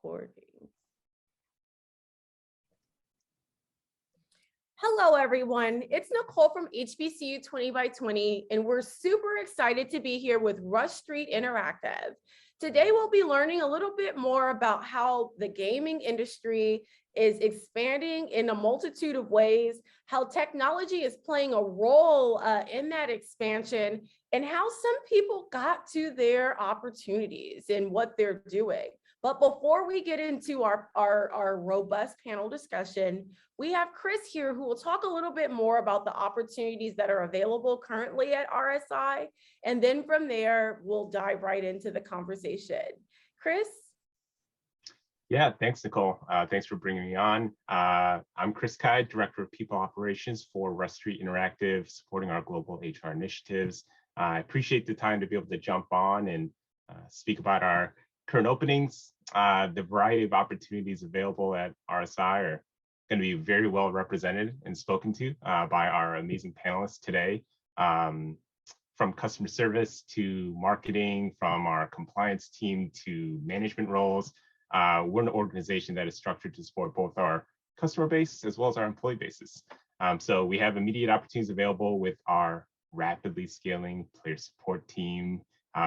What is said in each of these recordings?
recording. Hello, everyone. It's Nicole from HBCU 20 by 20, and we're super excited to be here with Rush Street Interactive. Today, we'll be learning a little bit more about how the gaming industry is expanding in a multitude of ways, how technology is playing a role in that expansion, and how some people got to their opportunities and what they're doing. But before we get into our robust panel discussion, we have Chris here who will talk a little bit more about the opportunities that are available currently at RSI. And then from there, we'll dive right into the conversation. Chris? Yeah, thanks, Nicole. Thanks for bringing me on. I'm Chris Kai, Director of People Operations for Rush Street Interactive, supporting our global HR initiatives. I appreciate the time to be able to jump on and speak about our current openings. The variety of opportunities available at RSI are going to be very well represented and spoken to by our amazing panelists today. From customer service to marketing, from our compliance team to management roles. We're an organization that is structured to support both our customer base as well as our employee bases. So we have immediate opportunities available with our rapidly scaling player support team,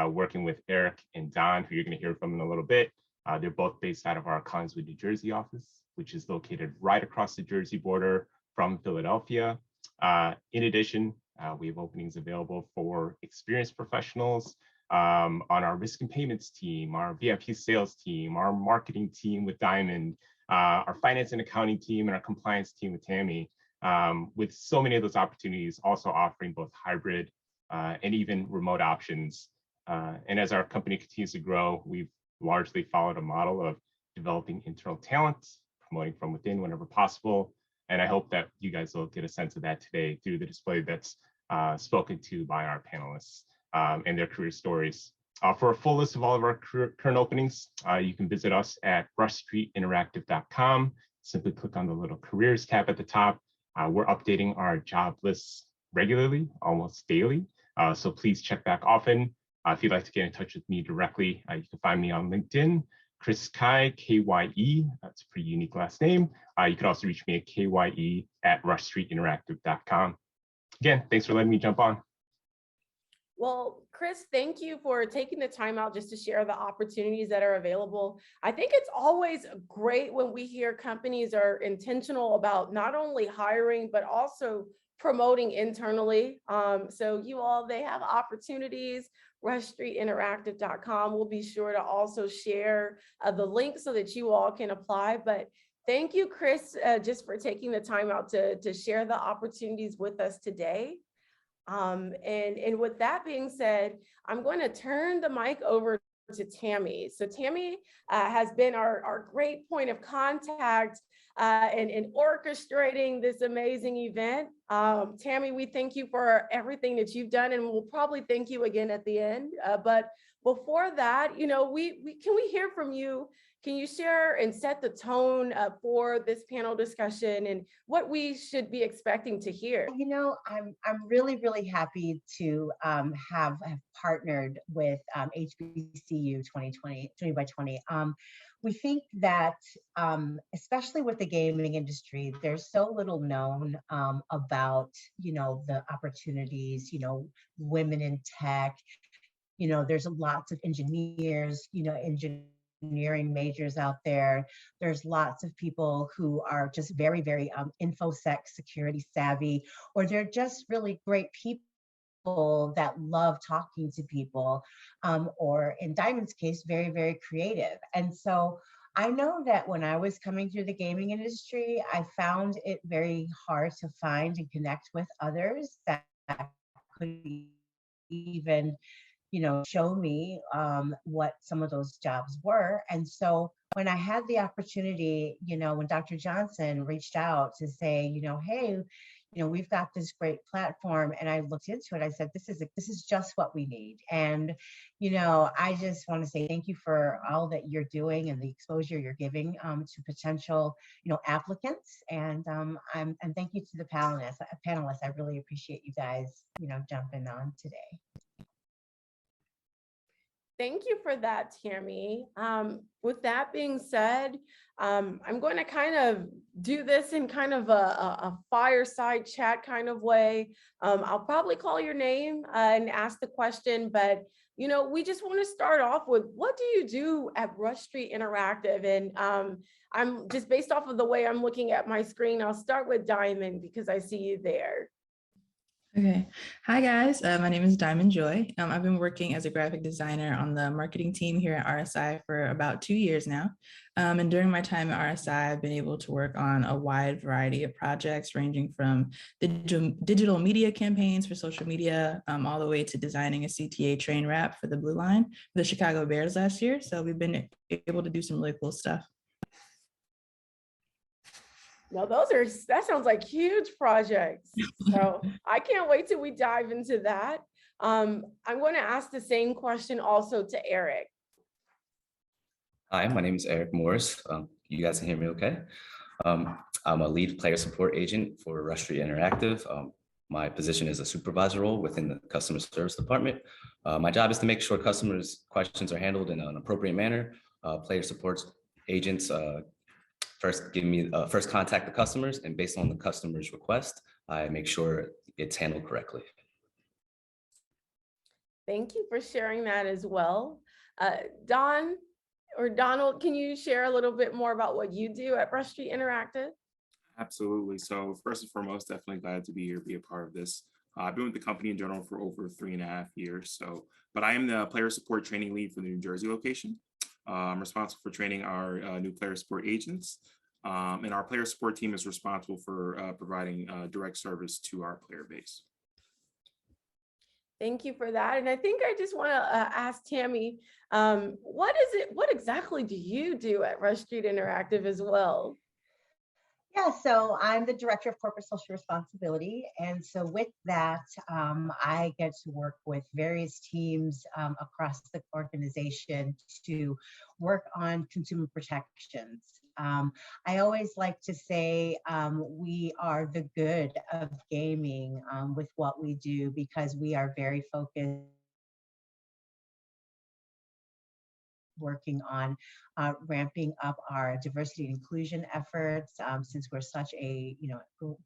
working with Eric and Don, who you're going to hear from in a little bit. They're both based out of our Collingswood, New Jersey office, which is located right across the Jersey border from Philadelphia. In addition, we have openings available for experienced professionals on our risk and payments team, our VIP sales team, our marketing team with Diamond, our finance and accounting team, and our compliance team with Tammy, with so many of those opportunities also offering both hybrid and even remote options. And as our company continues to grow, we've largely followed a model of developing internal talent, promoting from within whenever possible. And I hope that you guys will get a sense of that today through the display that's spoken to by our panelists and their career stories. For a full list of all of our current openings, you can visit us at rushstreetinteractive.com. Simply click on the little careers tab at the top. We're updating our job lists regularly, almost daily. So please check back often. If you'd like to get in touch with me directly, you can find me on LinkedIn, Chris Kai, K-Y-E. That's a pretty unique last name. You can also reach me at KYE@rushstreetinteractive.com. Again, thanks for letting me jump on. Well, Chris, thank you for taking the time out just to share the opportunities that are available. I think it's always great when we hear companies are intentional about not only hiring, but also promoting internally. So you all, they have opportunities. rushstreetinteractive.com. We'll be sure to also share the link so that you all can apply. But thank you, Chris, just for taking the time out to share the opportunities with us today. And with that being said, I'm going to turn the mic over to Tammy. So Tammy has been our great point of contact in orchestrating this amazing event. Tammy, we thank you for everything that you've done, and we'll probably thank you again at the end. But before that, you know, can we hear from you? Can you share and set the tone for this panel discussion and what we should be expecting to hear? You know, I'm really, really happy to have partnered with HBCU 20 by 20. We think that, especially with the gaming industry, there's so little known about, you know, the opportunities, you know, women in tech. You know, there's lots of engineers, you know, engineering majors out there. There's lots of people who are just very, very infosec security savvy, or they're just really great people that love talking to people, or in Diamond's case, very, very creative. And so I know that when I was coming through the gaming industry, I found it very hard to find and connect with others that could even, you know, show me what some of those jobs were. And so when I had the opportunity, you know, when Dr. Johnson reached out to say, you know, hey, you know, we've got this great platform, and I looked into it, I said, this is just what we need. And, you know, I just want to say thank you for all that you're doing and the exposure you're giving to potential, you know, applicants. And and thank you to the panelists. I really appreciate you guys, you know, jumping on today. Thank you for that, Tammy. With that being said, I'm going to kind of do this in kind of a fireside chat kind of way. I'll probably call your name and ask the question, but we just want to start off with, what do you do at Rush Street Interactive? And I'm just, based off of the way I'm looking at my screen, I'll start with Diamond because I see you there. Okay. Hi, guys. My name is Diamond Joy. I've been working as a graphic designer on the marketing team here at RSI for about 2 years now. And during my time at RSI, I've been able to work on a wide variety of projects ranging from digital media campaigns for social media, all the way to designing a CTA train wrap for the Blue Line for the Chicago Bears last year. So we've been able to do some really cool stuff. No, that sounds like huge projects. So I can't wait till we dive into that. I'm going to ask the same question also to Eric. Hi, my name is Eric Morris. You guys can hear me okay? I'm a lead player support agent for Rush Street Interactive. My position is a supervisor role within the customer service department. My job is to make sure customers' questions are handled in an appropriate manner. Player support agents first contact the customers, and based on the customer's request, I make sure it's handled correctly. Thank you for sharing that as well. Don or Donald, can you share a little bit more about what you do at Rush Street Interactive? Absolutely. So first and foremost, definitely glad to be here, be a part of this. I've been with the company in general for over 3.5 years. But I am the player support training lead for the New Jersey location. I'm responsible for training our new player support agents. And our player support team is responsible for providing direct service to our player base. Thank you for that. And I think I just want to ask Tammy, what exactly do you do at Rush Street Interactive as well? Yeah, so I'm the director of corporate social responsibility. And so with that, I get to work with various teams across the organization to work on consumer protections. I always like to say we are the good of gaming with what we do, because we are very focused working on ramping up our diversity and inclusion efforts, since we're such a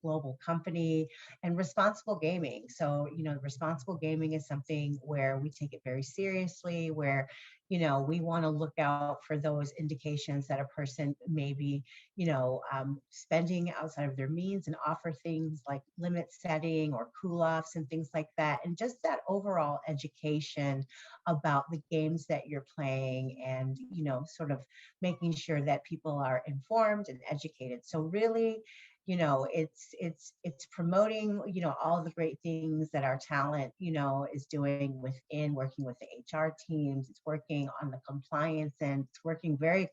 global company, and responsible gaming. So responsible gaming is something where we take it very seriously, where we want to look out for those indications that a person may be spending outside of their means, and offer things like limit setting or cool offs and things like that, and just that overall education about the games that you're playing, and sort of making sure that people are informed and educated. So really, it's promoting all the great things that our talent is doing within working with the HR teams. It's working on the compliance, and it's working very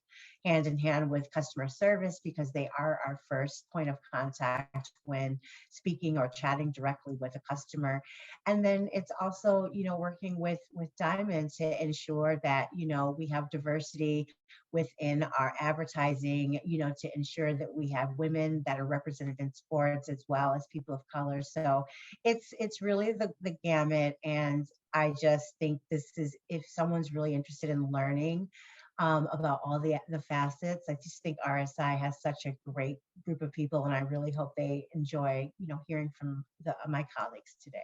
hand in hand with customer service, because they are our first point of contact when speaking or chatting directly with a customer. And then it's also working with Diamond to ensure that we have diversity within our advertising, to ensure that we have women that are represented in sports, as well as people of color. So it's really the gamut. And I just think this is, if someone's really interested in learning about all the facets, I just think RSI has such a great group of people, and I really hope they enjoy hearing from my colleagues today.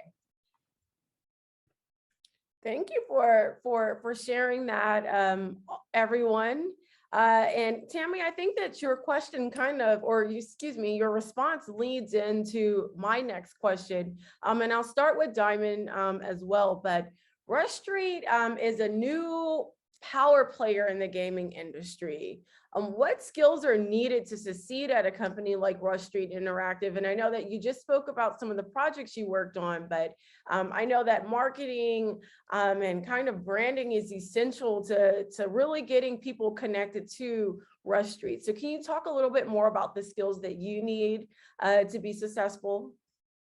Thank you for sharing that, everyone. And Tammy, I think that your question your response leads into my next question. And I'll start with Diamond as well. But Rush Street is a new power player in the gaming industry. What skills are needed to succeed at a company like Rush Street Interactive? And I know that you just spoke about some of the projects you worked on, but I know that marketing and kind of branding is essential to really getting people connected to Rush Street. So can you talk a little bit more about the skills that you need to be successful?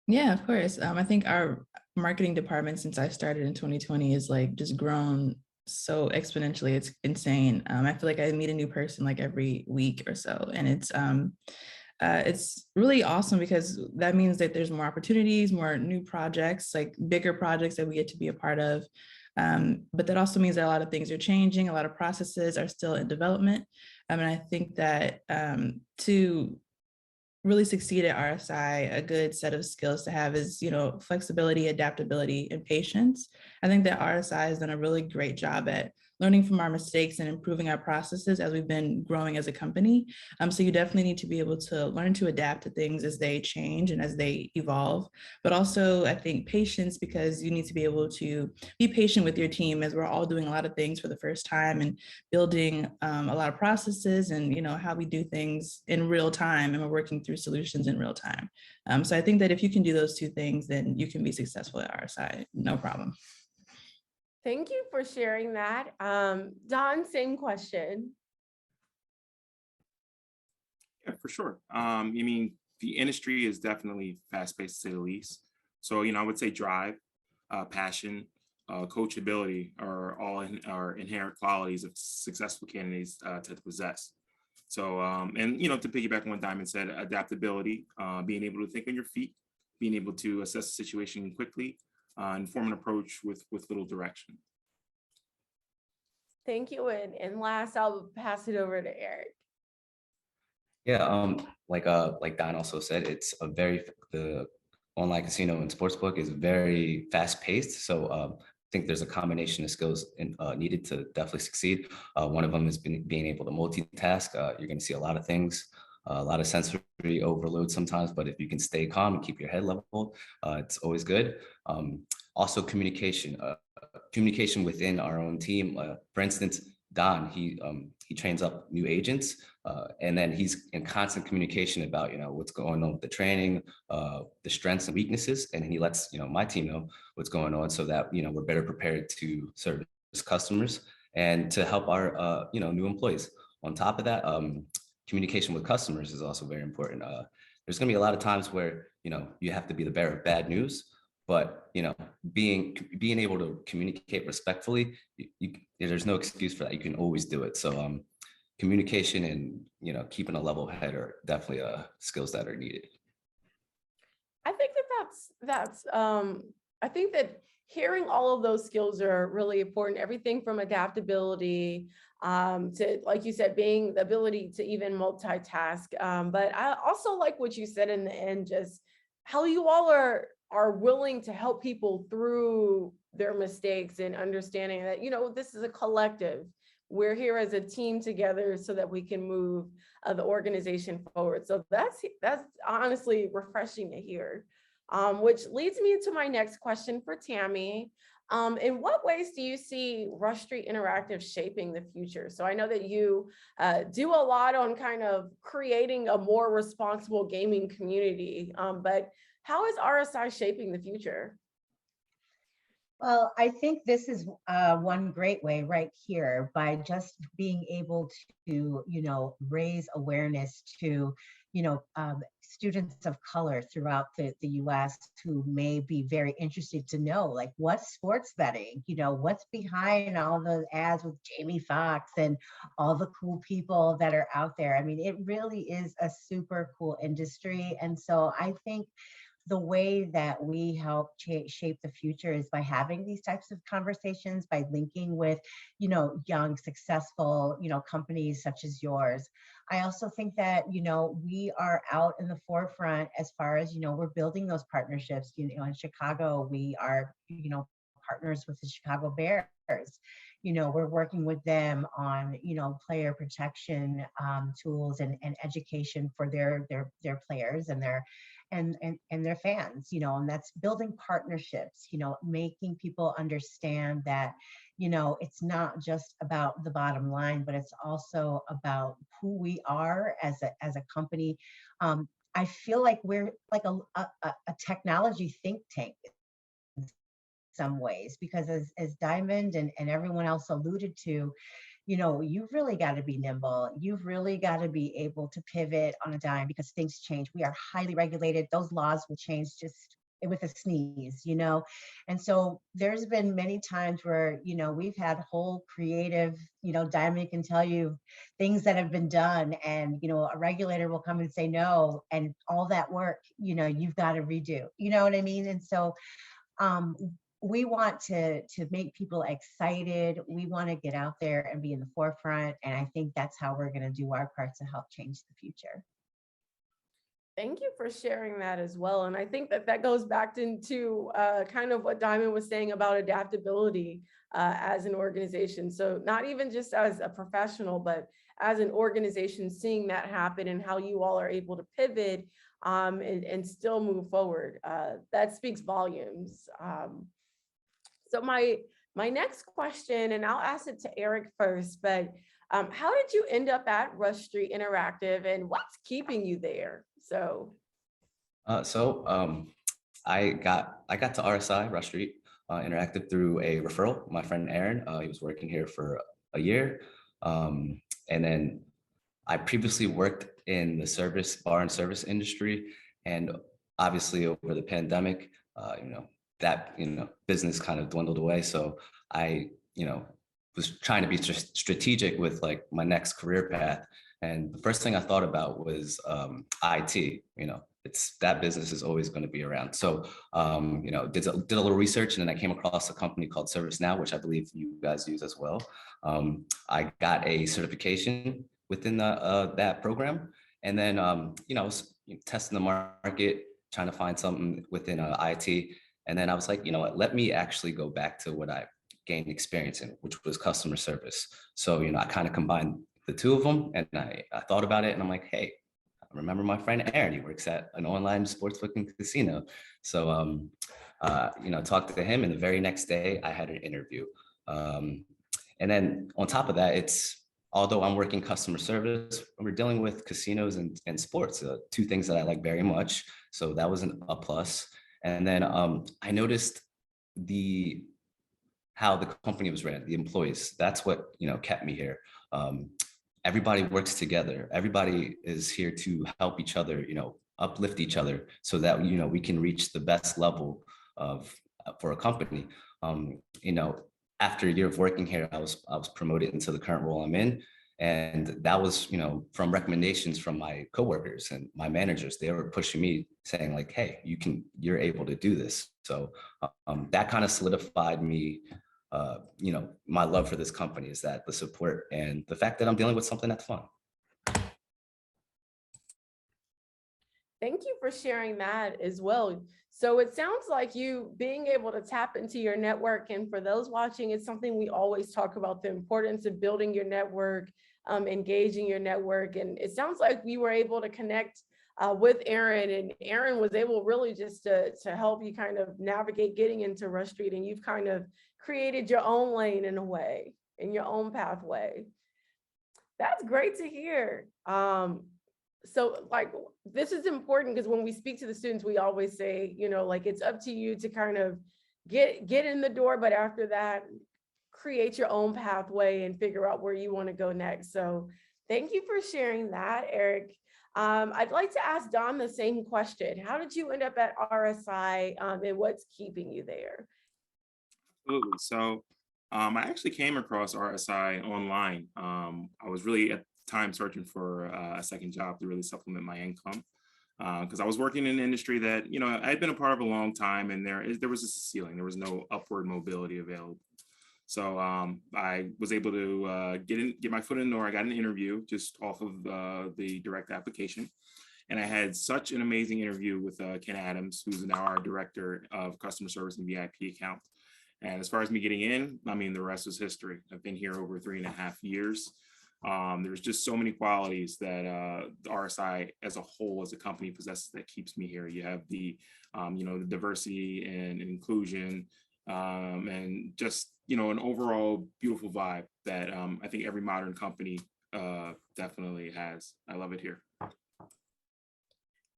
Yeah, of course. I think our marketing department, since I started in 2020, is just grown so exponentially. It's insane. I feel like I meet a new person like every week or so, and it's really awesome, because that means that there's more opportunities, more new projects, like bigger projects that we get to be a part of. But that also means that a lot of things are changing, a lot of processes are still in development. And I think that to really succeed at RSI, a good set of skills to have is, flexibility, adaptability, and patience. I think that RSI has done a really great job at learning from our mistakes and improving our processes as we've been growing as a company. So you definitely need to be able to learn to adapt to things as they change and as they evolve. But also, I think patience, because you need to be able to be patient with your team as we're all doing a lot of things for the first time and building a lot of processes and how we do things in real time, and we're working through solutions in real time. So I think that if you can do those two things, then you can be successful at RSI, no problem. Thank you for sharing that. Don, same question. Yeah, for sure. I mean, the industry is definitely fast-paced to say the least. So, I would say drive, passion, coachability are all are inherent qualities of successful candidates to possess. So, and to piggyback on what Diamond said, adaptability, being able to think on your feet, being able to assess the situation quickly, and form an approach with little direction. Thank you. And last, I'll pass it over to Eric. Yeah, like Don also said, it's the online casino and sportsbook is very fast paced. So I think there's a combination of skills needed to definitely succeed. One of them is being able to multitask. You're going to see a lot of things, a lot of sensory overload sometimes, but if you can stay calm and keep your head level, it's always good. Also communication within our own team. For instance, Don, he trains up new agents, and then he's in constant communication about what's going on with the training, the strengths and weaknesses, and he lets my team know what's going on so that we're better prepared to service customers and to help our new employees. On top of that, communication with customers is also very important. There's going to be a lot of times where you have to be the bearer of bad news. But being able to communicate respectfully, there's no excuse for that. You can always do it. So communication and keeping a level head are definitely skills that are needed. I think that's I think that hearing all of those skills are really important. Everything from adaptability to, like you said, being the ability to even multitask. But I also like what you said in the end, just how you all are willing to help people through their mistakes and understanding that, this is a collective. We're here as a team together so that we can move the organization forward. So that's honestly refreshing to hear, which leads me to my next question for Tammy. In what ways do you see Rush Street Interactive shaping the future? So I know that you do a lot on kind of creating a more responsible gaming community, but how is RSI shaping the future? Well, I think this is one great way right here by just being able to, raise awareness to, students of color throughout the US who may be very interested to know, like, what's sports betting? What's behind all the ads with Jamie Foxx and all the cool people that are out there? I mean, it really is a super cool industry. And so I think the way that we help shape the future is by having these types of conversations, by linking with, young, successful, companies such as yours. I also think that, we are out in the forefront as far as, we're building those partnerships. In Chicago, we are, partners with the Chicago Bears. We're working with them on, player protection tools and education for their players and their fans, and that's building partnerships, making people understand that, it's not just about the bottom line, but it's also about who we are as a company. I feel like we're like a technology think tank in some ways, because as Diamond and everyone else alluded to, you've really got to be nimble. You've really got to be able to pivot on a dime because things change. We are highly regulated. Those laws will change just with a sneeze, And so there's been many times where, we've had whole creative, Diamond can tell you things that have been done, and, a regulator will come and say no, and all that work, you've got to redo, you know what I mean? And so we want to make people excited. We want to get out there and be in the forefront. And I think that's how we're going to do our part to help change the future. Thank you for sharing that as well. And I think that that goes back into kind of what Diamond was saying about adaptability as an organization. So not even just as a professional, but as an organization, seeing that happen and how you all are able to pivot and still move forward. That speaks volumes. So my next question, and I'll ask it to Eric first, but how did you end up at Rush Street Interactive and what's keeping you there? So I got to RSI, Rush Street Interactive, through a referral. My friend Aaron, he was working here for a year. And then I previously worked in the bar and service industry. And obviously over the pandemic, that business kind of dwindled away. So I, was trying to be strategic with like my next career path. And the first thing I thought about was IT. It's that business is always going to be around. So, did a little research, and then I came across a company called ServiceNow, which I believe you guys use as well. I got a certification within that program, and then I was testing the market, trying to find something within IT, and then I was like, you know what? Let me actually go back to what I gained experience in, which was customer service. So, I kind of combined the two of them, and I thought about it, and I'm like, hey, I remember my friend Aaron. He works at an online sportsbook and casino. So, talked to him, and the very next day I had an interview. And then on top of that, although I'm working customer service, we're dealing with casinos and sports, two things that I like very much. So that was a plus. And then I noticed how the company was ran, the employees. That's what kept me here. Everybody works together. Everybody is here to help each other, uplift each other, so that we can reach the best level for a company. After a year of working here, I was promoted into the current role I'm in, and that was from recommendations from my coworkers and my managers. They were pushing me, saying like, "Hey, you're able to do this." So that kind of solidified me. My love for this company is that the support and the fact that I'm dealing with something that's fun. thank you for sharing that as well. So it sounds like you being able to tap into your network, and for those watching, it's something we always talk about, the importance of building your network, engaging your network. And it sounds like we were able to connect with Aaron, and Aaron was able really just to help you kind of navigate getting into Rush Street, and you've kind of created your own lane in a way, in your own pathway. That's great to hear. So like, this is important because when we speak to the students, we always say, like, it's up to you to kind of get in the door, but after that, create your own pathway and figure out where you want to go next. So thank you for sharing that, Eric. I'd like to ask Don the same question. How did you end up at RSI and what's keeping you there? Absolutely. So I actually came across RSI online. I was really at the time searching for a second job to really supplement my income, because I was working in an industry that I had been a part of a long time, and there was a ceiling. There was no upward mobility available. So I was able to get my foot in the door. I got an interview just off of the direct application. And I had such an amazing interview with Ken Adams, who's now our director of customer service and VIP account. And as far as me getting in, I mean, the rest is history. I've been here over 3.5 years. There's just so many qualities that the RSI as a whole, as a company, possesses that keeps me here. You have the diversity and inclusion, and just an overall beautiful vibe that I think every modern company definitely has. I love it here.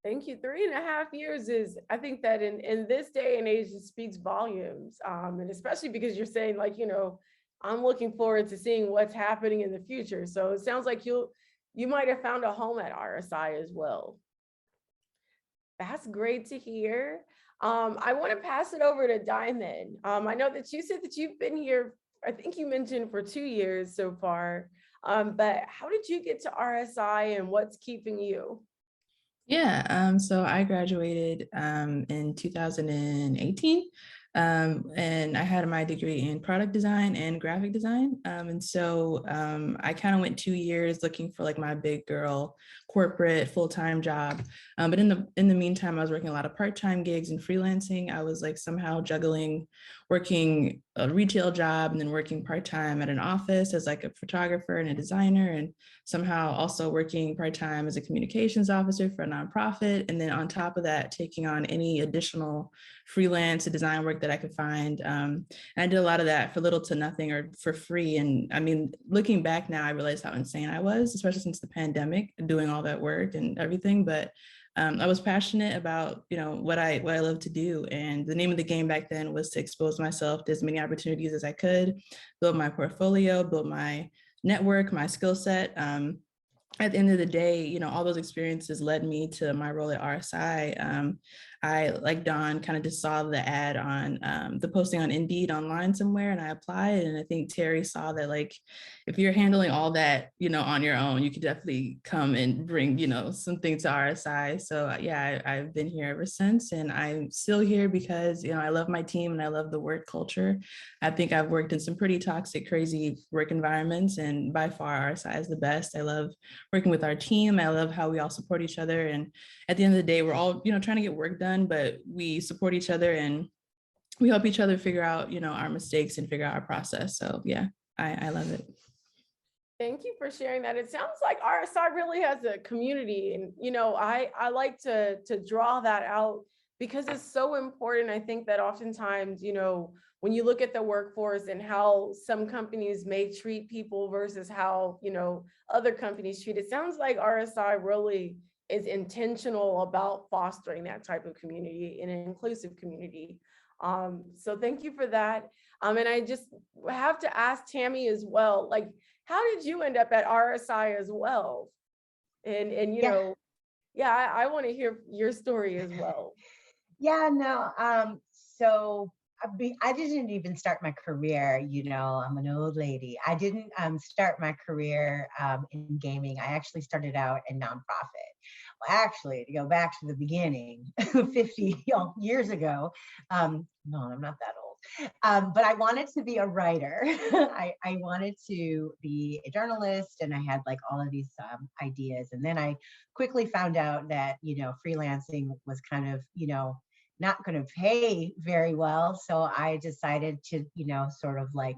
Thank you. 3.5 years is, I think that in this day and age, it speaks volumes. And especially because you're saying like, I'm looking forward to seeing what's happening in the future. So it sounds like you might have found a home at RSI as well. That's great to hear. I want to pass it over to Diamond. I know that you said that you've been here, I think you mentioned, for 2 years so far. But how did you get to RSI and what's keeping you? Yeah, so I graduated in 2018. And I had my degree in product design and graphic design. And so I kind of went 2 years looking for like my big girl corporate full-time job. But in the meantime, I was working a lot of part-time gigs and freelancing. I was like somehow juggling working a retail job and then working part-time at an office as like a photographer and a designer, and somehow also working part-time as a communications officer for a nonprofit. And then on top of that, taking on any additional freelance design work that I could find. And I did a lot of that for little to nothing or for free. And I mean, looking back now, I realized how insane I was, especially since the pandemic, doing all that work and everything. But I was passionate about, what I love to do. And the name of the game back then was to expose myself to as many opportunities as I could, build my portfolio, build my network, my skill set. At the end of the day, all those experiences led me to my role at RSI. I, like Dawn, kind of just saw the ad on the posting on Indeed online somewhere, and I applied. And I think Terry saw that, like, if you're handling all that, on your own, you could definitely come and bring, something to RSI. So yeah, I've been here ever since, and I'm still here because, I love my team and I love the work culture. I think I've worked in some pretty toxic, crazy work environments, and by far RSI is the best. I love working with our team. I love how we all support each other. And at the end of the day, we're all, trying to get work done, but we support each other and we help each other figure out, our mistakes and figure out our process. So yeah, I love it. Thank you for sharing that. It sounds like RSI really has a community, and I like to draw that out because it's so important. I think that oftentimes, when you look at the workforce and how some companies may treat people versus how, other companies treat, it sounds like RSI really is intentional about fostering that type of community, an inclusive community. So thank you for that. And I just have to ask Tammy as well, like, how did you end up at RSI as well? And I want to hear your story as well. Yeah, no. So I didn't even start my career. I'm an old lady. I didn't start my career in gaming. I actually started out in nonprofit. Well, actually, to go back to the beginning, 50 years ago. No, I'm not that old. But I wanted to be a writer. I wanted to be a journalist, and I had like all of these ideas. And then I quickly found out that, freelancing was kind of, not going to pay very well. So I decided to, sort of like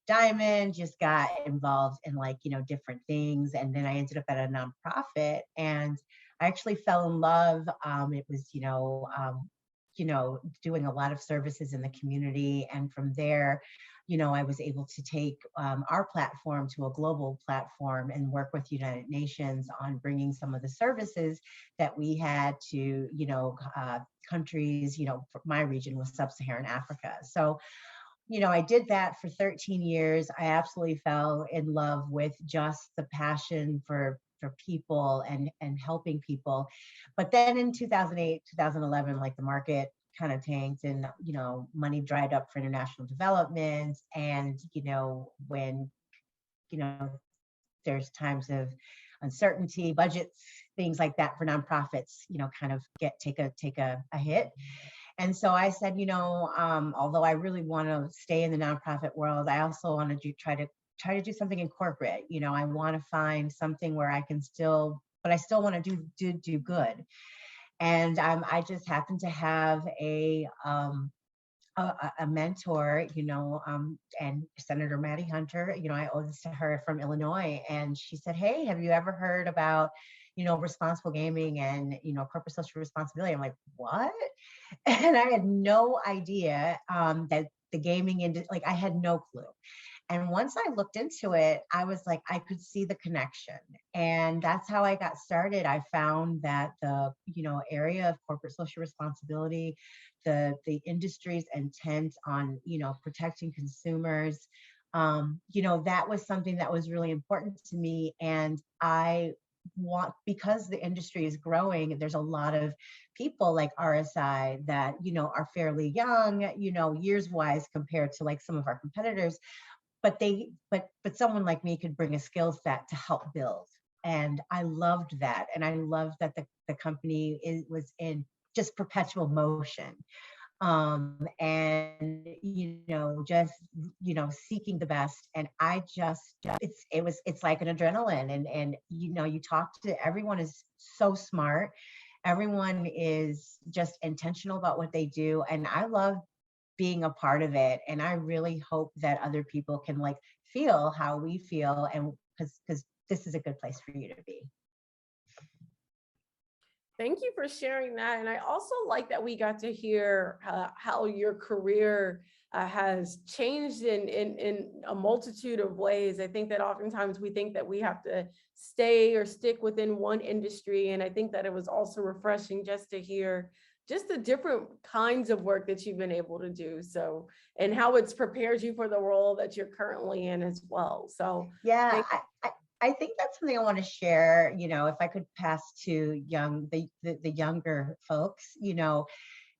Diamond, just got involved in like, different things. And then I ended up at a nonprofit, and I actually fell in love. It was, doing a lot of services in the community. And from there, I was able to take our platform to a global platform and work with United Nations on bringing some of the services that we had to, countries, my region was Sub-Saharan Africa. So, I did that for 13 years. I absolutely fell in love with just the passion for people and helping people. But then in 2008, 2011, like the market kind of tanked, and money dried up for international development. And when there's times of uncertainty, budgets, things like that for nonprofits, kind of take a hit. And so I said, although I really want to stay in the nonprofit world, I also want to try to do something in corporate. I want to find something where I can still want to do good. And I just happened to have a mentor, and Senator Maddie Hunter. I owe this to her, from Illinois, and she said, "Hey, have you ever heard about, responsible gaming and corporate social responsibility?" I'm like, "What?" And I had no idea that the gaming industry, like, I had no clue. And once I looked into it, I was like, I could see the connection. And that's how I got started. I found that the, area of corporate social responsibility, the industry's intent on, protecting consumers, that was something that was really important to me. And because the industry is growing, there's a lot of people like RSI that, are fairly young, years wise compared to like some of our competitors. But someone like me could bring a skill set to help build. And I loved that. And I loved that the company was in just perpetual motion. and just seeking the best. And I just it's like an adrenaline. And you talk to everyone, is so smart. Everyone is just intentional about what they do, and I love being a part of it. And I really hope that other people can like feel how we feel, and because this is a good place for you to be. Thank you for sharing that. And I also like that we got to hear how your career has changed in a multitude of ways. I think that oftentimes we think that we have to stay or stick within one industry. And I think that it was also refreshing just to hear just the different kinds of work that you've been able to do. So, and how it's prepared you for the role that you're currently in as well. So Yeah, I think that's something I want to share. If I could pass to the younger folks,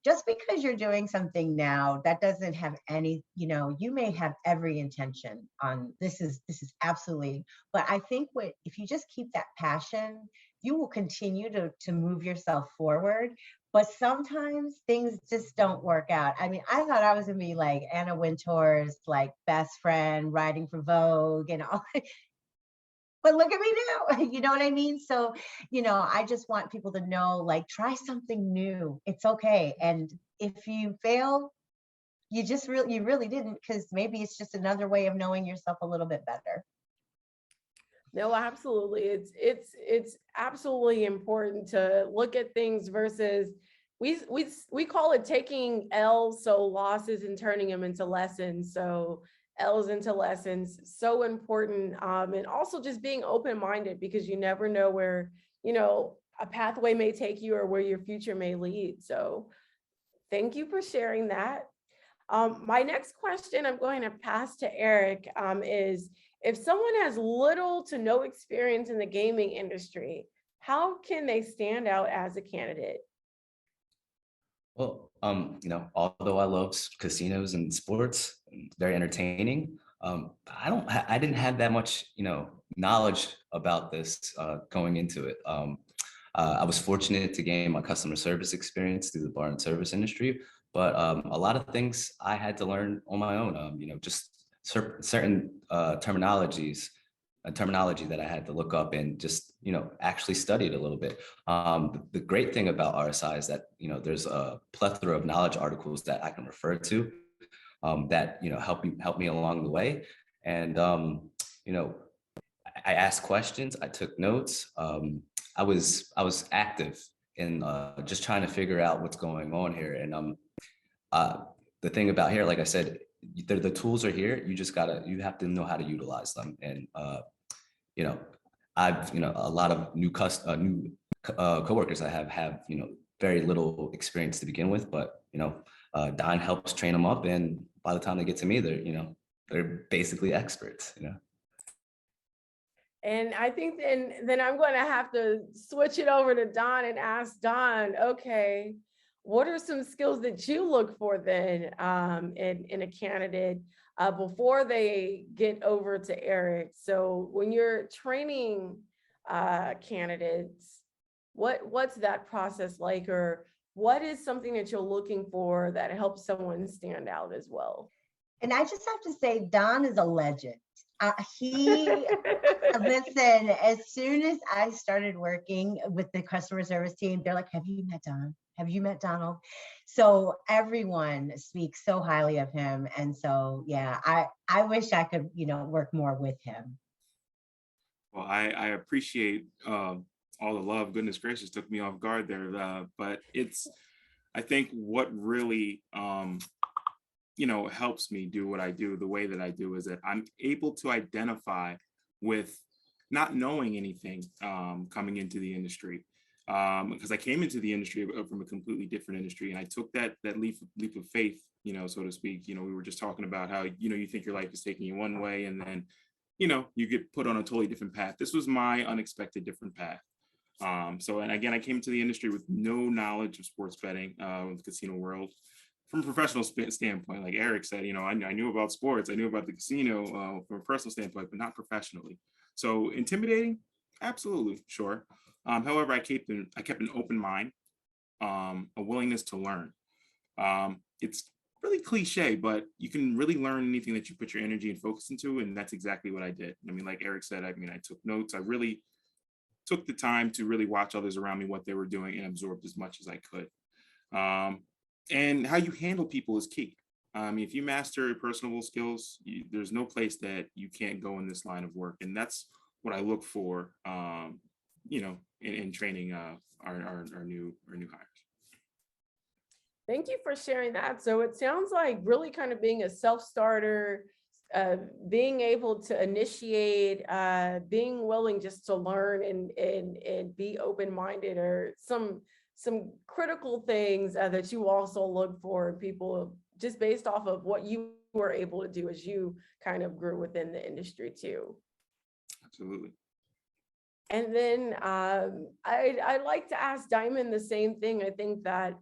just because you're doing something now, that doesn't have any, you may have every intention on this is absolutely, but I think if you just keep that passion, you will continue to move yourself forward. But sometimes things just don't work out. I mean, I thought I was gonna be like Anna Wintour's like best friend, writing for Vogue and all. But look at me now, you know what I mean? So, I just want people to know, like, try something new. It's okay. And if you fail, you really didn't, because maybe it's just another way of knowing yourself a little bit better. No, absolutely. It's absolutely important to look at things versus we call it taking L's, so losses, and turning them into lessons. So L's into lessons, so important. And also just being open-minded, because you never know where, a pathway may take you or where your future may lead. So thank you for sharing that. My next question I'm going to pass to Eric is, if someone has little to no experience in the gaming industry, how can they stand out as a candidate? Well, although I love casinos and sports, very entertaining. I didn't have that much, knowledge about this going into it. I was fortunate to gain my customer service experience through the bar and service industry, but a lot of things I had to learn on my own. Just certain terminology that I had to look up and just, actually studied a little bit. The great thing about RSI is that, there's a plethora of knowledge articles that I can refer to that, help me along the way. And, I asked questions, I took notes. I was active in just trying to figure out what's going on here. And the thing about here, like I said, the tools are here. You have to know how to utilize them. And I've a lot of new coworkers I have very little experience to begin with, but Don helps train them up, and by the time they get to me, they're basically experts. And I think then I'm going to have to switch it over to Don and ask Don, okay, what are some skills that you look for then in a candidate before they get over to Eric? So when you're training candidates, what's that process like, or what is something that you're looking for that helps someone stand out as well? And I just have to say, Don is a legend. Listen, as soon as I started working with the customer service team, they're like, have you met Don? Have you met Donald? So everyone speaks so highly of him. And so, yeah, I wish I could, work more with him. Well, I appreciate all the love. Goodness gracious, took me off guard there. But I think what really, helps me do what I do the way that I do is that I'm able to identify with not knowing anything coming into the industry. Because I came into the industry from a completely different industry, and I took that leap of faith, so to speak. We were just talking about how, you think your life is taking you one way, and then, you get put on a totally different path. This was my unexpected different path. And again, I came to the industry with no knowledge of sports betting, the casino world. From a professional standpoint, like Eric said, I knew about sports, I knew about the casino from a personal standpoint, but not professionally. So intimidating, absolutely, sure. However, I kept an open mind, a willingness to learn. It's really cliche, but you can really learn anything that you put your energy and focus into. And that's exactly what I did. I mean, like Eric said, I mean, I took notes. I really took the time to really watch others around me, what they were doing, and absorbed as much as I could. Um, and how you handle people is key. I mean, if you master your personable skills, there's no place that you can't go in this line of work. And that's what I look for, in training our new hires. Thank you for sharing that. So it sounds like really kind of being a self-starter, being able to initiate, being willing just to learn and be open-minded are some critical things that you also look for in people, just based off of what you were able to do as you kind of grew within the industry too. Absolutely. And then I'd like to ask Diamond the same thing. I think that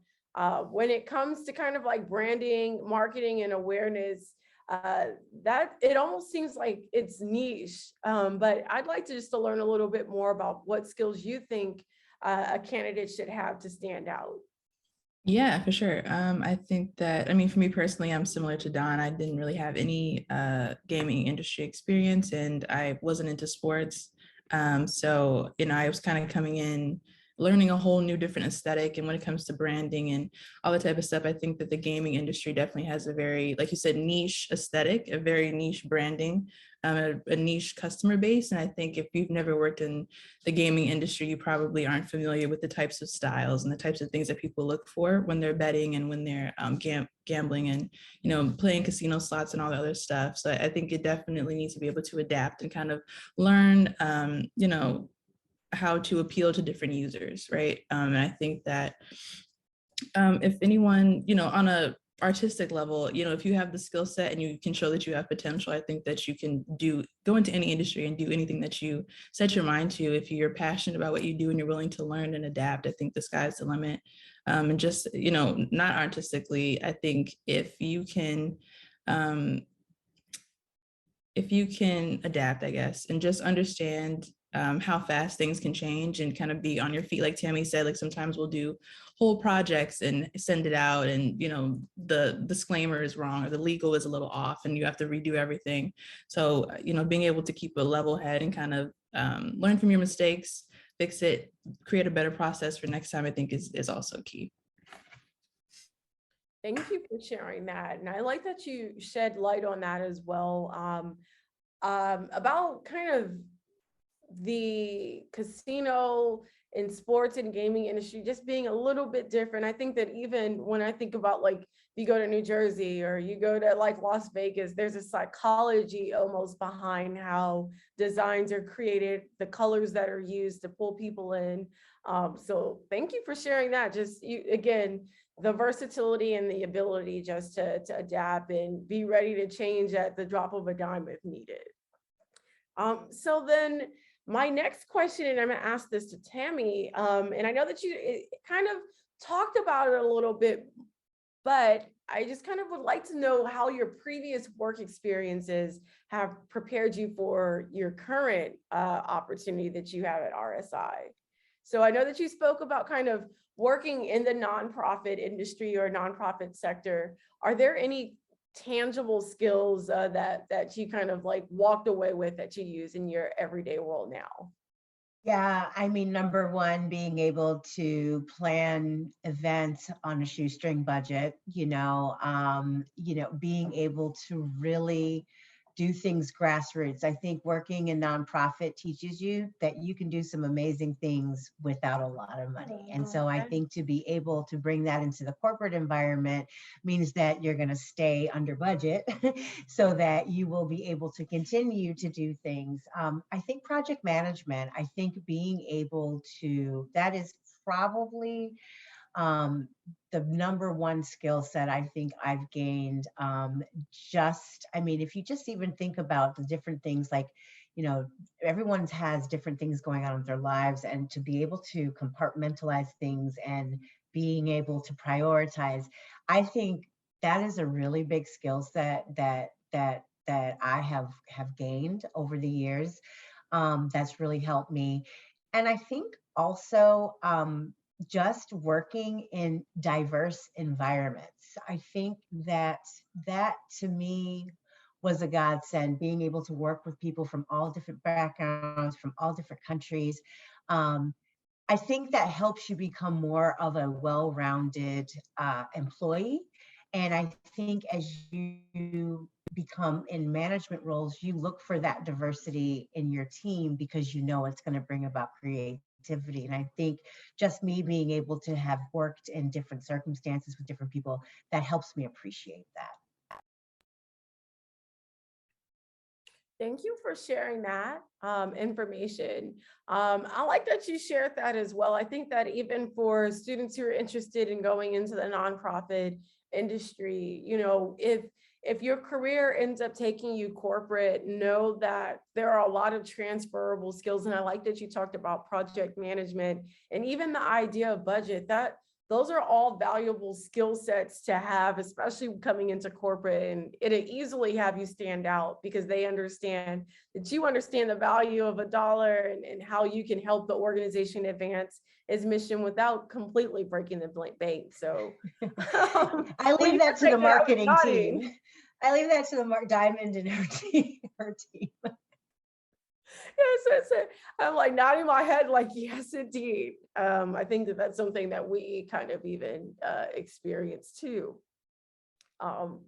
when it comes to kind of like branding, marketing, and awareness, that it almost seems like it's niche. But I'd like to just to learn a little bit more about what skills you think a candidate should have to stand out. Yeah, for sure. I think that, I mean, for me personally, I'm similar to Don. I didn't really have any gaming industry experience, and I wasn't into sports. So, I was kind of coming in, learning a whole new different aesthetic. And when it comes to branding and all that type of stuff, I think that the gaming industry definitely has a very, like you said, niche aesthetic, a very niche branding, a niche customer base. And I think if you've never worked in the gaming industry, you probably aren't familiar with the types of styles and the types of things that people look for when they're betting and when they're gambling and playing casino slots and all the other stuff. So I think it definitely needs to be able to adapt and kind of learn how to appeal to different users, right? And I think that if anyone, on a artistic level, if you have the skill set and you can show that you have potential, I think that you can go into any industry and do anything that you set your mind to. If you're passionate about what you do and you're willing to learn and adapt, I think the sky's the limit. And just, not artistically, I think if you can adapt, I guess, and just understand how fast things can change and kind of be on your feet. Like Tammy said, like sometimes we'll do whole projects and send it out and, the disclaimer is wrong or the legal is a little off and you have to redo everything. So, being able to keep a level head and kind of learn from your mistakes, fix it, create a better process for next time, I think is also key. Thank you for sharing that. And I like that you shed light on that as well. About kind of the casino and sports and gaming industry just being a little bit different. I think that even when I think about like you go to New Jersey or you go to like Las Vegas, there's a psychology almost behind how designs are created, the colors that are used to pull people in. So thank you for sharing that. Just again, the versatility and the ability just to adapt and be ready to change at the drop of a dime if needed. So then my next question, and I'm going to ask this to Tammy, and I know that you kind of talked about it a little bit, but I just kind of would like to know how your previous work experiences have prepared you for your current opportunity that you have at RSI. So I know that you spoke about kind of working in the nonprofit industry or nonprofit sector. Are there any tangible skills that you kind of like walked away with that you use in your everyday world now? Yeah, I mean, number one, being able to plan events on a shoestring budget, being able to really do things grassroots. I think working in nonprofit teaches you that you can do some amazing things without a lot of money. And so I think to be able to bring that into the corporate environment means that you're going to stay under budget so that you will be able to continue to do things. I think project management, I think being able to, that is probably the number one skill set I think I've gained. If you just even think about the different things, like, everyone has different things going on in their lives, and to be able to compartmentalize things and being able to prioritize, I think that is a really big skill set that I have gained over the years. That's really helped me. And I think also, just working in diverse environments. I think that that to me was a godsend, being able to work with people from all different backgrounds, from all different countries. Um, I think that helps you become more of a well-rounded employee. And I think as you become in management roles, you look for that diversity in your team because you know it's going to bring about creativity. And I think just me being able to have worked in different circumstances with different people, that helps me appreciate that. Thank you for sharing that information. I like that you shared that as well. I think that even for students who are interested in going into the nonprofit industry, you know, if your career ends up taking you corporate, know that there are a lot of transferable skills. And I like that you talked about project management and even the idea of budget. That those are all valuable skill sets to have, especially coming into corporate, and it'll easily have you stand out because they understand that you understand the value of a dollar and how you can help the organization advance its mission without completely breaking the bank. So I when leave you that to were the saying that, I was marketing nodding. team. I leave that to the Diamond and her team. Her team. Yes, I'm like nodding my head, like, yes, indeed. I think that that's something that we kind of even experience too. Um,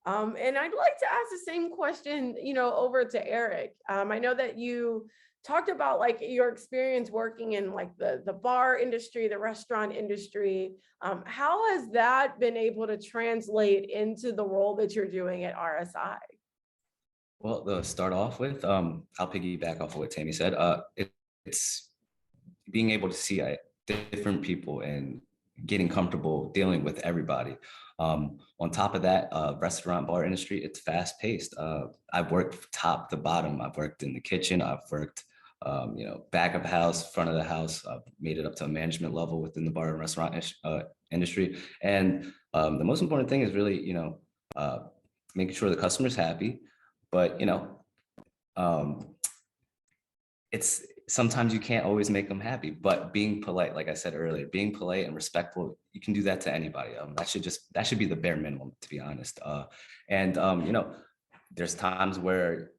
and I'd like to ask the same question, you know, over to Eric. I know that you talked about like your experience working in like the bar industry, the restaurant industry. How has that been able to translate into the role that you're doing at RSI? Well, to start off with, I'll piggyback off of what Tammy said. It's being able to see different people and getting comfortable dealing with everybody. On top of that, restaurant bar industry, it's fast paced. I've worked top to bottom. I've worked in the kitchen. I've worked, back of the house, front of the house. I've made it up to a management level within the bar and restaurant industry. And the most important thing is really, making sure the customer's happy. But, um, it's sometimes you can't always make them happy, but being polite, like I said earlier, being polite and respectful, you can do that to anybody. That should be the bare minimum, to be honest. And there's times where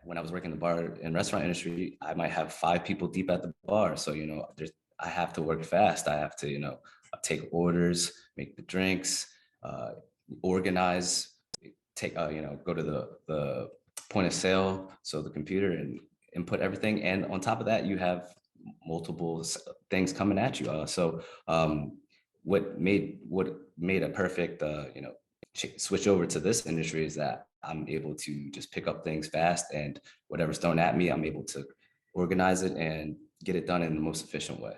when I was working in the bar and restaurant industry, I might have 5 people deep at the bar. So, I have to work fast. I have to, take orders, make the drinks, organize, go to the point of sale, so the computer, and input everything. And on top of that, you have multiple things coming at you. What made a perfect switch over to this industry is that I'm able to just pick up things fast, and whatever's thrown at me, I'm able to organize it and get it done in the most efficient way.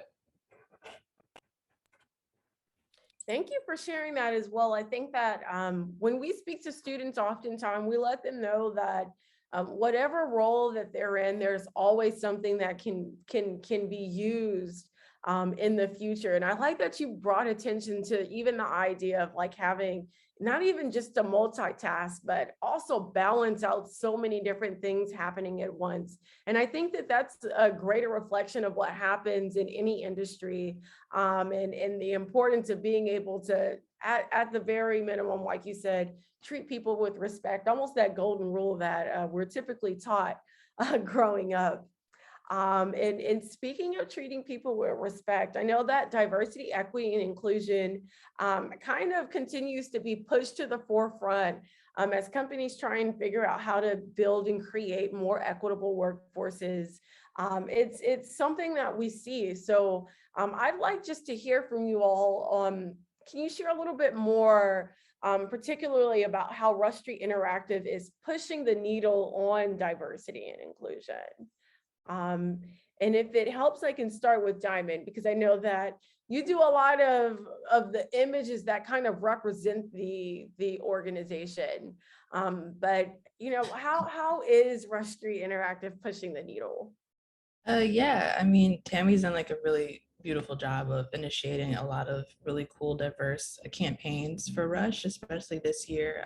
Thank you for sharing that as well. I think that when we speak to students, oftentimes we let them know that whatever role that they're in, there's always something that can be used in the future. And I like that you brought attention to even the idea of like having not even just a multitask, but also balance out so many different things happening at once. And I think that that's a greater reflection of what happens in any industry, and the importance of being able to, at the very minimum, like you said, treat people with respect, almost that golden rule that we're typically taught growing up. And speaking of treating people with respect, I know that diversity, equity, and inclusion kind of continues to be pushed to the forefront as companies try and figure out how to build and create more equitable workforces. It's something that we see. So I'd like just to hear from you all. Can you share a little bit more, particularly about how Rush Street Interactive is pushing the needle on diversity and inclusion? And if it helps, I can start with Diamond, because I know that you do a lot of the images that kind of represent the organization. But how is Rush Street Interactive pushing the needle? Yeah, I mean, Tammy's done like a really beautiful job of initiating a lot of really cool, diverse campaigns for Rush, especially this year.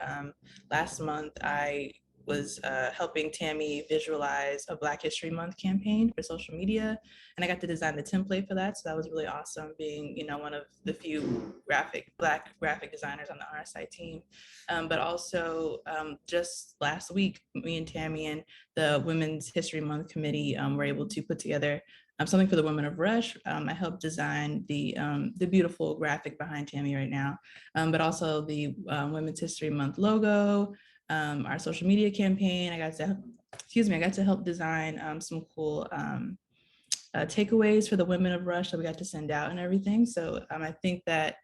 Last month, I was helping Tammy visualize a Black History Month campaign for social media. And I got to design the template for that. So that was really awesome, being, one of the few Black graphic designers on the RSI team. But also just last week, me and Tammy and the Women's History Month Committee were able to put together something for the Women of Rush. I helped design the beautiful graphic behind Tammy right now, but also the Women's History Month logo, our social media campaign. I got to help design some cool takeaways for the Women of Rush that we got to send out and everything. So I think that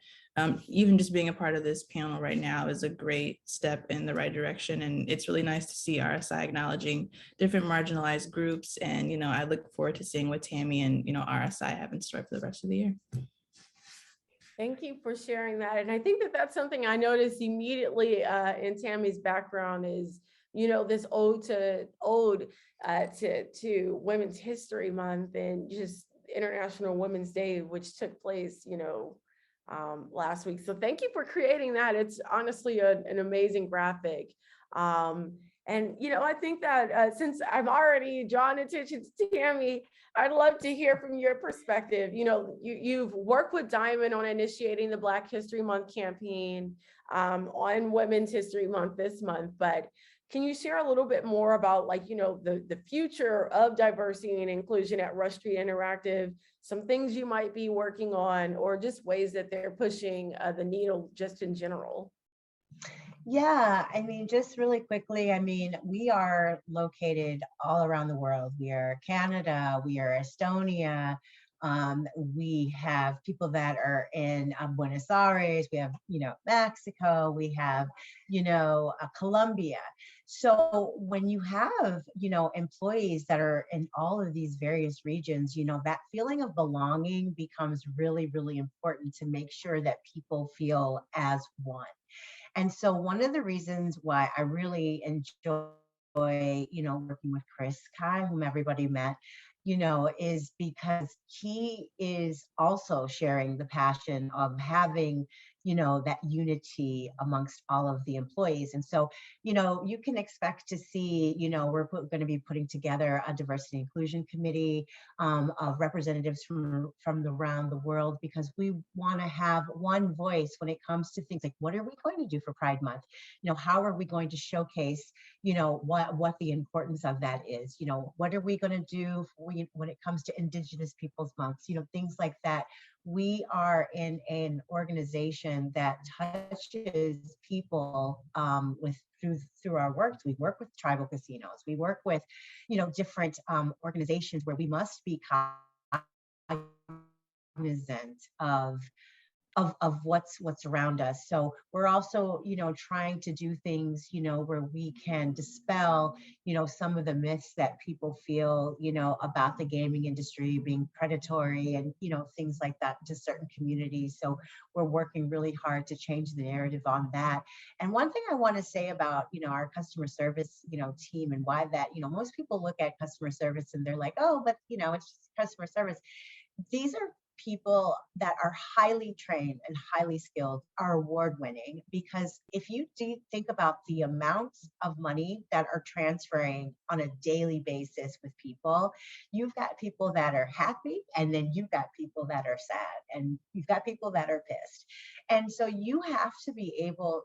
even just being a part of this panel right now is a great step in the right direction. And it's really nice to see RSI acknowledging different marginalized groups. And, I look forward to seeing what Tammy and, RSI have in store for the rest of the year. Thank you for sharing that. And I think that that's something I noticed immediately in Tammy's background is, this ode to Women's History Month and just International Women's Day, which took place, last week. So thank you for creating that. It's honestly an amazing graphic. And, I think that since I've already drawn attention to Tammy, I'd love to hear from your perspective. You've worked with Diamond on initiating the Black History Month campaign on Women's History Month this month, but can you share a little bit more about the future of diversity and inclusion at Rush Street Interactive, some things you might be working on, or just ways that they're pushing the needle just in general? Yeah, just really quickly, we are located all around the world. We are Canada, we are Estonia, we have people that are in Buenos Aires, we have, Mexico, we have, Colombia. So when you have, employees that are in all of these various regions, that feeling of belonging becomes really, really important to make sure that people feel as one. And so one of the reasons why I really enjoy, working with Chris Kai, whom everybody met, is because he is also sharing the passion of having, that unity amongst all of the employees. And so, you can expect to see, we're going to be putting together a diversity and inclusion committee of representatives from around the world, because we want to have one voice when it comes to things like, what are we going to do for Pride Month? How are we going to showcase, what the importance of that is? What are we going to do when it comes to Indigenous Peoples Months? Things like that. We are in an organization that touches people through our work. We work with tribal casinos. We work with, different organizations where we must be cognizant of what's around us. So we're also, trying to do things, where we can dispel, some of the myths that people feel, about the gaming industry being predatory and, things like that to certain communities. So we're working really hard to change the narrative on that. And one thing I want to say about, our customer service, team, and why that, most people look at customer service and they're like, oh, but, it's just customer service. These are people that are highly trained and highly skilled, are award winning, because if you do think about the amounts of money that are transferring on a daily basis with people, you've got people that are happy, and then you've got people that are sad, and you've got people that are pissed. And so you have to be able,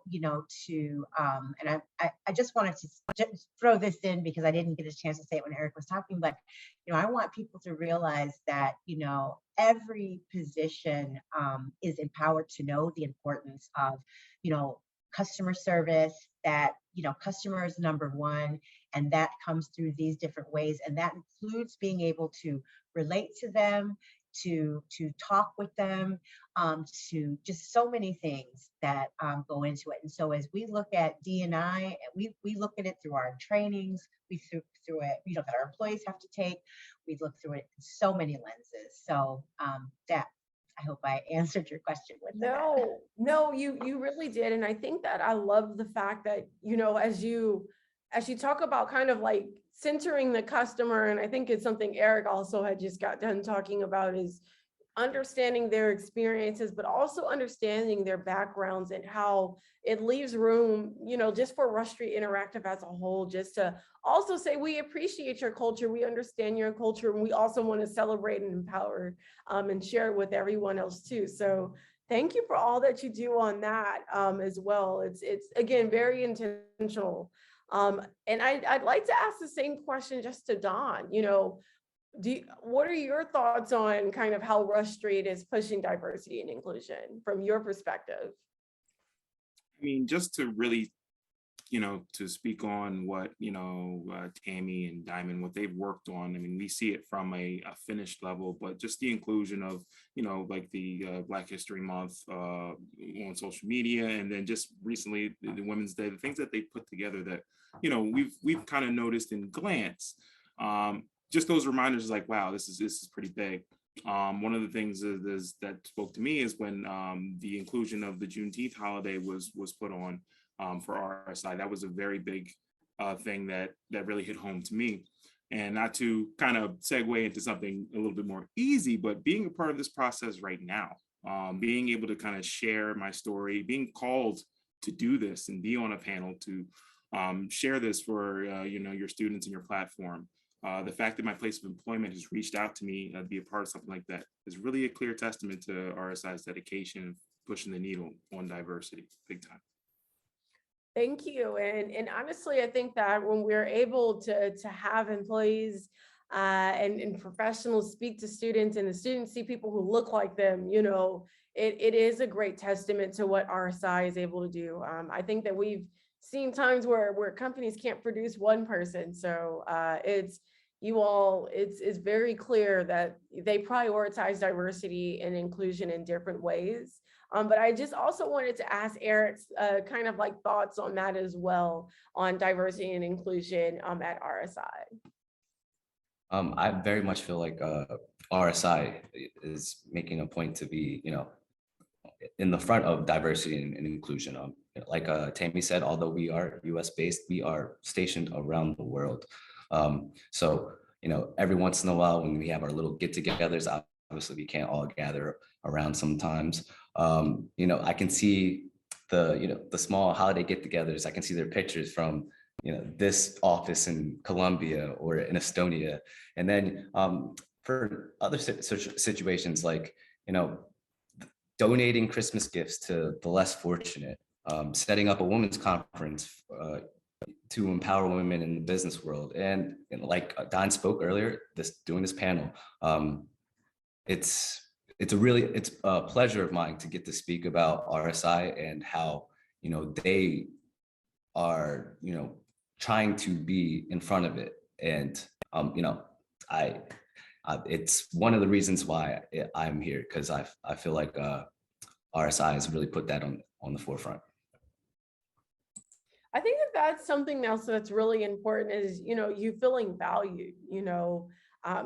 to, and I just wanted to just throw this in because I didn't get a chance to say it when Eric was talking, but, I want people to realize that, every position is empowered to know the importance of, customer service, that, customer is number one, and that comes through these different ways. And that includes being able to relate to them, to talk with them, to just so many things that go into it. And so as we look at D&I, we look at it through our trainings, we through it, that our employees have to take. We look through it in so many lenses. So that, I hope I answered your question with that. No, you really did. And I think that I love the fact that, as you talk about kind of like centering the customer, and I think it's something Eric also had just got done talking about, is understanding their experiences, but also understanding their backgrounds and how it leaves room, just for Rush Street Interactive as a whole, just to also say, we appreciate your culture, we understand your culture, and we also want to celebrate and empower and share it with everyone else too. So thank you for all that you do on that as well. It's again, very intentional. And I'd like to ask the same question just to Don, what are your thoughts on kind of how Rush Street is pushing diversity and inclusion from your perspective? I mean, just to really, to speak on what, Tammy and Diamond, what they've worked on. I mean, we see it from a finished level, but just the inclusion of, like the Black History Month on social media, and then just recently the Women's Day, the things that they put together that, we've kind of noticed in glance. Just those reminders like, wow, this is pretty big. One of the things is that spoke to me is when the inclusion of the Juneteenth holiday was put on for RSI. That was a very big thing that really hit home to me. And not to kind of segue into something a little bit more easy, but being a part of this process right now, being able to kind of share my story, being called to do this and be on a panel to share this for your students and your platform. The fact that my place of employment has reached out to me to be a part of something like that is really a clear testament to RSI's dedication of pushing the needle on diversity big time. Thank you. And honestly, I think that when we're able to have employees and professionals speak to students, and the students see people who look like them, it is a great testament to what RSI is able to do. I think that we've seen times where companies can't produce one person. So it's very clear that they prioritize diversity and inclusion in different ways. But I just also wanted to ask Eric's kind of like thoughts on that as well, on diversity and inclusion at RSI. I very much feel like RSI is making a point to be, in the front of diversity and inclusion. Like Tammy said, although we are US based, we are stationed around the world. So, every once in a while when we have our little get-togethers, obviously we can't all gather around sometimes. I can see the small holiday get-togethers. I can see their pictures from, this office in Colombia or in Estonia. And then for other situations like, donating Christmas gifts to the less fortunate, setting up a women's conference to empower women in the business world. And like Don spoke earlier, doing this panel, it's a pleasure of mine to get to speak about RSI and how, they are, trying to be in front of it. And, it's one of the reasons why I'm here, because I feel like RSI has really put that on the forefront. I think that's something else that's really important is, you feeling valued,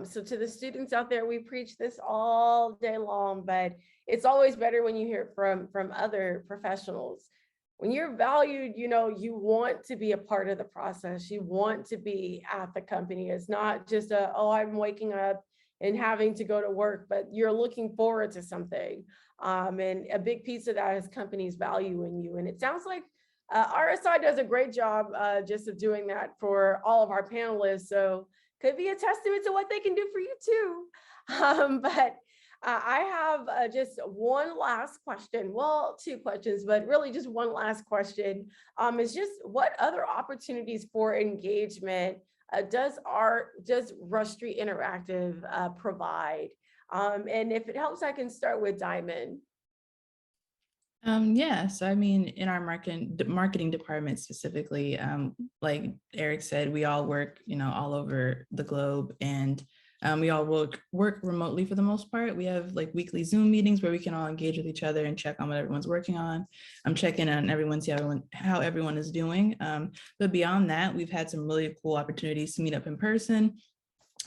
so to the students out there, we preach this all day long, but it's always better when you hear from other professionals. When you're valued, you want to be a part of the process. You want to be at the company. It's not just I'm waking up and having to go to work, but you're looking forward to something. And a big piece of that is companies valuing you. And it sounds like RSI does a great job just of doing that for all of our panelists. So could be a testament to what they can do for you too. But I have just one last question. Well, two questions, but really just one last question. Is just what other opportunities for engagement does Rush Street Interactive provide? And if it helps, I can start with Diamond. Yeah, so I mean, in our marketing department specifically, like Eric said, we all work, all over the globe, and we all work remotely for the most part. We have like weekly Zoom meetings where we can all engage with each other and check on what everyone's working on. I'm checking on everyone, see how everyone is doing. But beyond that, we've had some really cool opportunities to meet up in person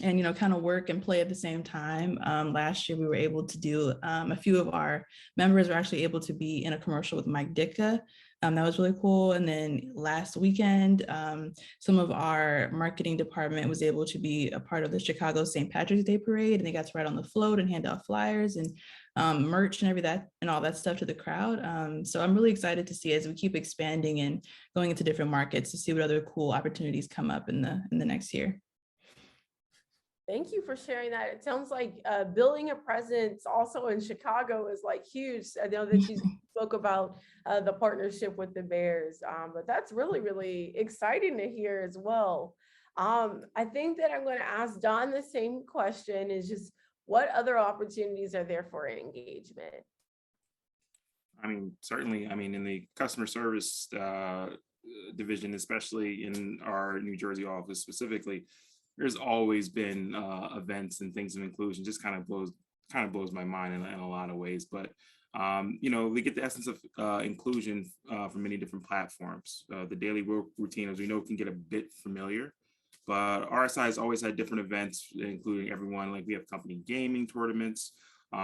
and, kind of work and play at the same time. Last year, we were able to do, a few of our members were actually able to be in a commercial with Mike Ditka. That was really cool. And then last weekend, some of our marketing department was able to be a part of the Chicago St. Patrick's Day Parade, and they got to ride on the float and hand out flyers and merch and that and all that stuff to the crowd. So I'm really excited to see as we keep expanding and going into different markets to see what other cool opportunities come up in the next year. Thank you for sharing that. It sounds like building a presence also in Chicago is like huge. I know that you spoke about the partnership with the Bears, but that's really, really exciting to hear as well. I think that I'm going to ask Don the same question, is just what other opportunities are there for engagement? I mean, certainly, I mean, in the customer service division, especially in our New Jersey office specifically, there's always been events and things of inclusion. Just kind of blows my mind in a lot of ways. But you know, we get the essence of inclusion from many different platforms. The daily work routine, as we know, can get a bit familiar. But RSI has always had different events, including everyone. Like we have company gaming tournaments.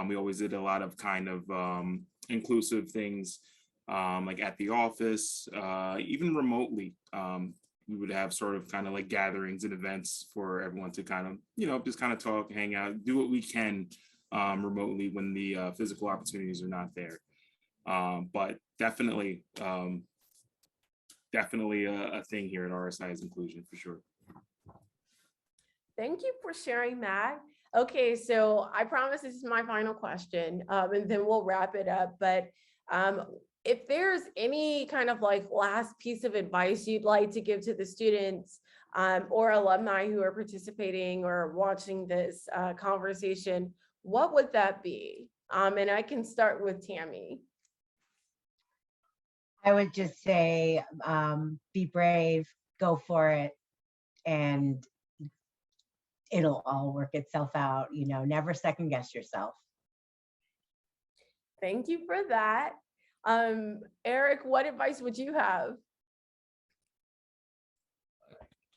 We always did a lot of kind of inclusive things, like at the office, even remotely. We would have sort of kind of like gatherings and events for everyone to kind of, you know, just kind of talk, hang out, do what we can remotely when the physical opportunities are not there. But definitely a thing here at RSI is inclusion for sure. Thank you for sharing that. Okay, so I promise this is my final question, and then we'll wrap it up. But if there's any kind of like last piece of advice you'd like to give to the students or alumni who are participating or watching this conversation, what would that be? And I can start with Tammy. I would just say, be brave, go for it, and it'll all work itself out. You know, never second guess yourself. Thank you for that. Eric, what advice would you have?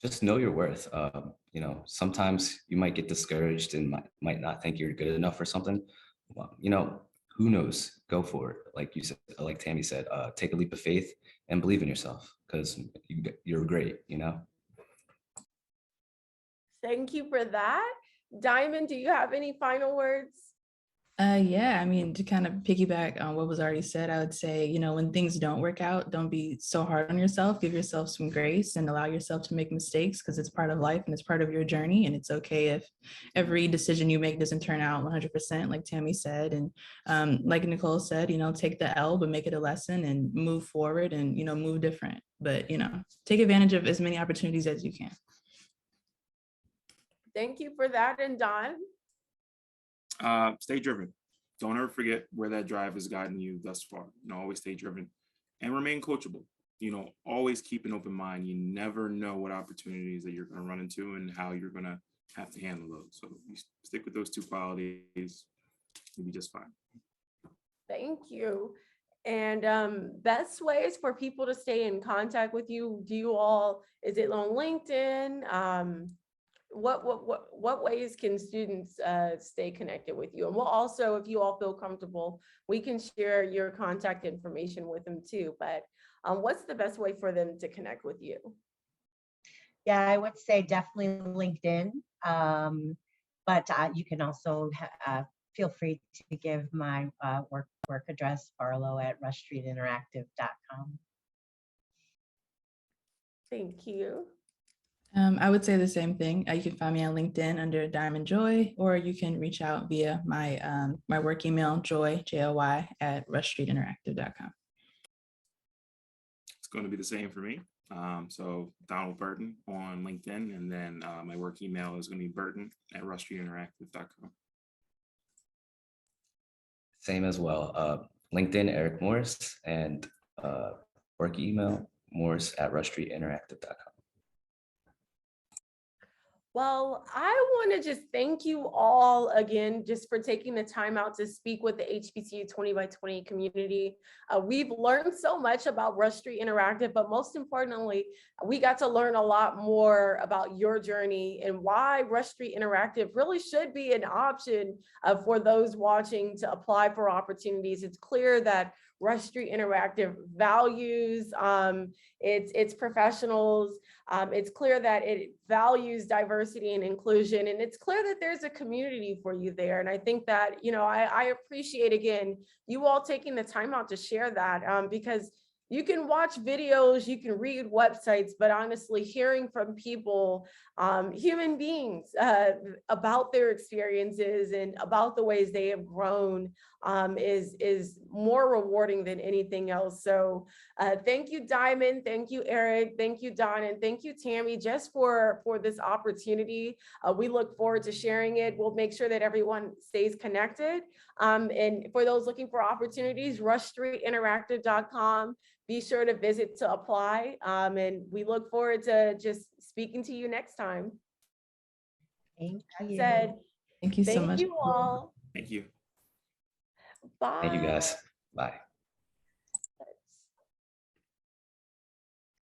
Just know your worth. You know, sometimes you might get discouraged and might not think you're good enough for something. Well, you know, who knows? Go for it. Like you said, like Tammy said, take a leap of faith and believe in yourself because you're great, you know? Thank you for that. Diamond, do you have any final words? Yeah, I mean, to kind of piggyback on what was already said, I would say, you know, when things don't work out, don't be so hard on yourself. Give yourself some grace and allow yourself to make mistakes because it's part of life and it's part of your journey. And it's okay if every decision you make doesn't turn out 100%, like Tammy said. And like Nicole said, you know, take the L, but make it a lesson and move forward and, you know, move different. But, you know, take advantage of as many opportunities as you can. Thank you for that. And Don? Stay driven. Don't ever forget where that drive has gotten you thus far. You know, always stay driven and remain coachable. You know, always keep an open mind. You never know what opportunities that you're going to run into and how you're going to have to handle those. So you stick with those two qualities, you'll be just fine. Thank you. And best ways for people to stay in contact with you, is it on LinkedIn? What ways can students stay connected with you? And we'll also, if you all feel comfortable, we can share your contact information with them too. But what's the best way for them to connect with you? Yeah, I would say definitely LinkedIn. But you can also feel free to give my work address, barlow@rushstreetinteractive.com. Thank you. I would say the same thing. You can find me on LinkedIn under Diamond Joy, or you can reach out via my my work email, joy, @rushstreetinteractive.com. It's going to be the same for me. So Donald Burton on LinkedIn, and then my work email is going to be burton@rushstreetinteractive.com. Same as well. LinkedIn, Eric Morris, and work email, morris@rushstreetinteractive.com. Well, I want to just thank you all again just for taking the time out to speak with the HBCU 20 by 20 community. We've learned so much about Rush Street Interactive, but most importantly, we got to learn a lot more about your journey and why Rush Street Interactive really should be an option for those watching to apply for opportunities. It's clear that Rush Street Interactive values its professionals. It's clear that it values diversity and inclusion, and it's clear that there's a community for you there. And I think that, you know, I appreciate, again, you all taking the time out to share that, because you can watch videos, you can read websites, but honestly, hearing from people, human beings, about their experiences and about the ways they have grown, is more rewarding than anything else. So thank you, Diamond. Thank you, Eric. Thank you, Don. And thank you, Tammy, just for this opportunity. We look forward to sharing it. We'll make sure that everyone stays connected. And for those looking for opportunities, rushstreetinteractive.com. Be sure to visit to apply. And we look forward to just speaking to you next time. Thank That you. said, Thank you so thank much. you all. Thank you. Bye. Thank you guys. Bye.